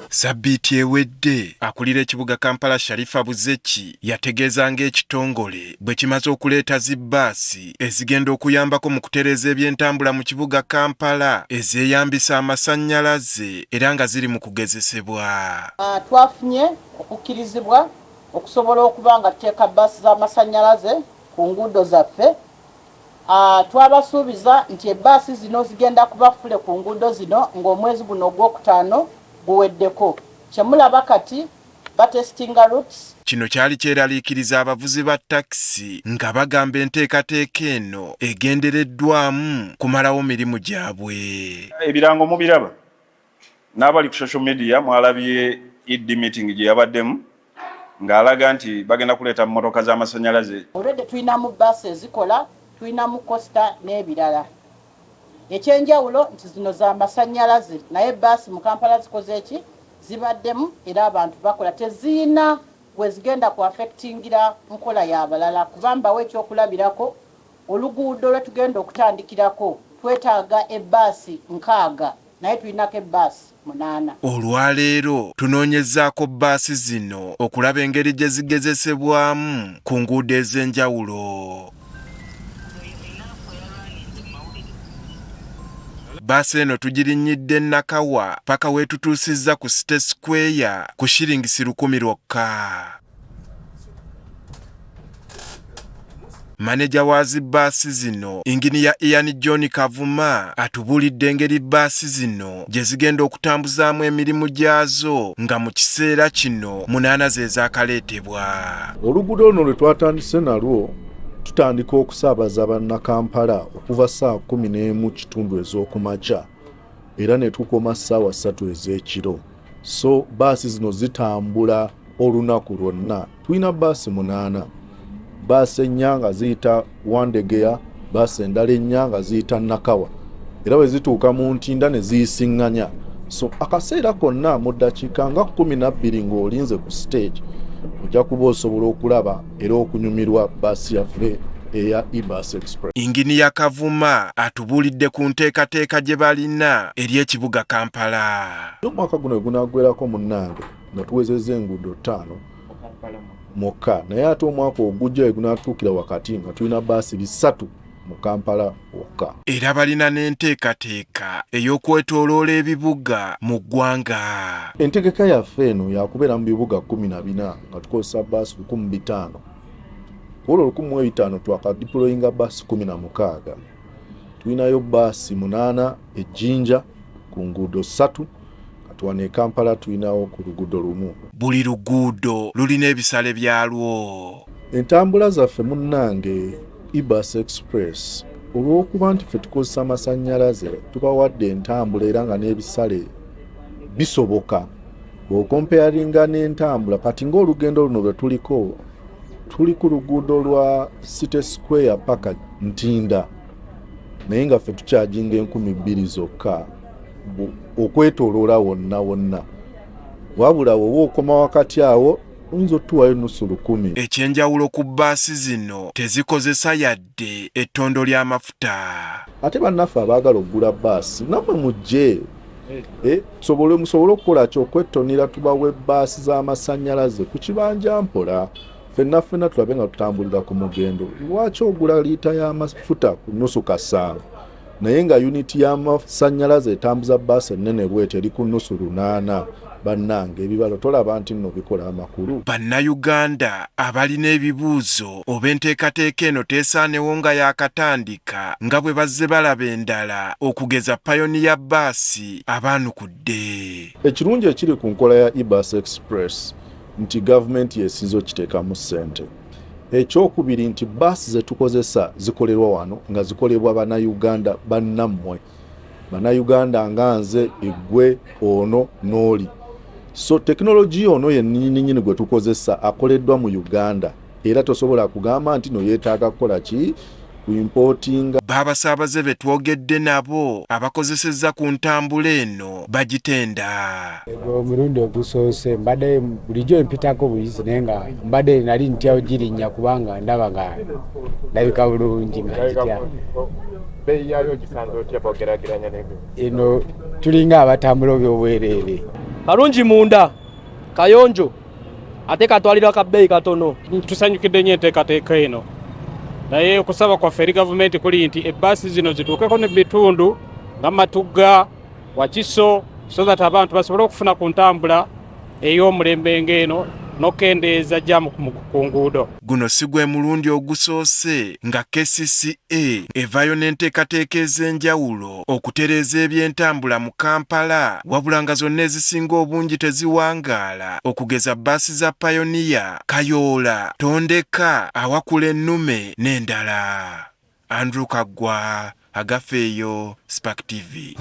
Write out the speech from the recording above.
Sabbiiti ewedde akulira ekibuga Kampala Sharifa Buzeki yategeeza ng'ekitongole bwe kimaze okuleeta zibbaasi ezigenda okuyambako mu kutereeza ebyentambula mu kibuga Kampala ezeeyambisa amasannyalaze era nga ziri mu kugezesebwa. Twafunye okukkirizibwa okusobola okuba nga tuteeka bbaasi z'amasannyalaze ku nguudo zaffe. Twabasuubiza nti ebbaasi zino zigenda kuba ffule ku nguudo zino ng'omwezi guno ogwokutaano guweddeko. Kyemulaba kati batestinga routes. Kino kyali kyeraliikiriza abavuzi ba takisi nga bagamba enteekateeka eno egendereddwamu kumalawo mirimu gyabwe. Ebirango mubiraba n'abali ku social media mwalabye Eid meeting gye yabaddemu ng'alaga nti bagenda kuleeta mmotoka z'amasannyalaze. Olwedde tulinamu bbaasi ezikola, tulinamu Costa n'ebirala. Ekyenjawulo nti zino za masannyalaze naye bbaasi mu Kampala zikoze eki zibaddemu era abantu bakola teziina bwe zigenda ku affectingira nkola y'abalala kubamba we ekyokulabirako oluguudo lwe tugenda okutandikirako twetaaga ebbaasi 6 naye tulinako ebbaasi 8. Olwaleero tunoonyezzaako bbaasi zino okulaba engeri gye zigezesebwamu ku nguudo ez'enjawulo. Bbaasi eno tugirinnyidde Nakawa paka weetutuusizza ku City Square ku shiringisi 1,000 lwokka. Maneja wa zibbaasi zino Inginiya Ian John Kavuma atubuulidde engeri bbaasi zino gye zigenda okutambuzaamu emirimu gyazo nga mu kiseera kino 8 ze zaakaleetebwa. Oluguudo luno lwe twatandise nalwo tutandika okusaabaza bannakampala okuva ssaawa 11 ez'okumakya era ne tukoma ssaawa 3 ez'ekiro. So bbaasi zino zitambula olunaku lwonna. Tulina bbaasi 8. Bbaasi ennya nga ziyita Wandegeya, bbaasi endala ennya nga ziyita Nakawa. Era bwe zituuka mu Ntinda ne ziyisiŋŋanya. So akaseera konna mu ddakiika nga 12 ng'olinze ku stage ojja kuba osobola okulaba era okunyumirwa bbaasi yaffe eya E-Bus Express. Inginiya Kavuma atubuulidde ku nteekateeka gye balina eri ekibuga Kampala. Omwaka guno gunaggwerako munnange nga tuwezezza enguudo 5 mokka naye ate omwaka ogujja gunaatuukira wakati nga tulina bbaasi 3 mu Kampala wokka. Era balina n'enteekateeka ey'okwetooloola ebibuga mu ggwanga. Entegeka yaffe eno yakubeera mu bibuga 14 nga tukozesa bbaasi 5,000. Olwo 1,500 twakadiployinga bbaasi 16. Tulinayo bbaasi 8 e Jinja ku nguudo 3. Katuwano e Kampala tulinawo ku luguudo lumu. Buli luguudo lulina ebisale byalwo. Entambula zaffe munnange E-Bus Express olw'okuba nti ffe tukozesa amasannyalaze tubawadde entambula era nga n'ebisale bisoboka. Bw'okompeyaringa n'entambula kati ng'olugendo luno lwe tuliko tuli ku luguudo lwa City Square paka Ntinda naye nga ffe tukyajinga 2,000 zokka okwetooloola wonna. Wabula wowe okoma wakati awo oyinza otuwayo nusu 10,000. Ekyenjawulo ku bbaasi zino tezikozesa yadde ettondo ly'amafuta. Ate bannaffe abaagala okugula bbaasi nammwe mujje musobole okukola ki okwettonera tubawe bbaasi z'amasannyalaze ku kibanja mpola ffenna tulabe nga tutambulira ku mugendo. Lwaki ogula liita y'amafuta ku nusu kasaavu naye nga yuniti y'amasannyalaze etambuza bbaasi ennene bw'eti eri ku nusu 8? Bannange ebibalo tolaba nti nno bikola amakulu. Bannayuganda abalina ebibuuzo oba enteekateeka eno teesaanewo nga yaakatandika nga bwe bazze balaba endala okugeza Pioneer bbaasi abaanukudde. Ekirungi ekiri ku nkola ya E-Bus Express nti gavumenti yesinze okiteekamu ssente. Ekyokubiri nti bbaasi ze tukozesa zikolerwa wano nga zikolebwa bannayuganda bannammwe. Bannayuganda nga nze, eggwe, ono n'oli. So tekinologiya ono yennyini gwe tukozesa akoleddwa mu Uganda era tosobola kugamba nti no yeetaaga kukola ki kuimportinga. Baabasaabaze be twogedde nabo abakozesezza ku ntambula eno bagitenda. Omulundi ogusoose mbadde bulijjo empitako buyisi naye nga mbadde nali ntyawo girinnya kubanga ndaba nga ndabika bulungi nga kitya. Beeyi yali ogisanze otya bw'ogeraageranya n'ego? Eno tulinga abatambula eby'obwereere. kalungi munda kayonjo ate katwalira kabbeeyi katono. Tusanyukidde nnyo enteekateeka eno, naye okusaba kwaffe eri gavumenti kuli nti ebbaasi zino zituukeko ne bitundu nga Matugga, Wakiso, so that abantu basobole okufuna ku ntambula ey'omulembe ng'eno n'okendeeza jjamu ku nguudo. Guno si gwe mulundi ogusoose nga KCCA evaayo n'enteekateeka ez'enjawulo okutereeza ebyentambula mu Kampala, wabula nga zonna ezisinga obungi teziwangaala, okugeza bbaasi za Pioneer, Kayoola, Tondeka, Awakula Ennume n'endala. Andrew Kaggwa, Agafeeyo, Spark TV.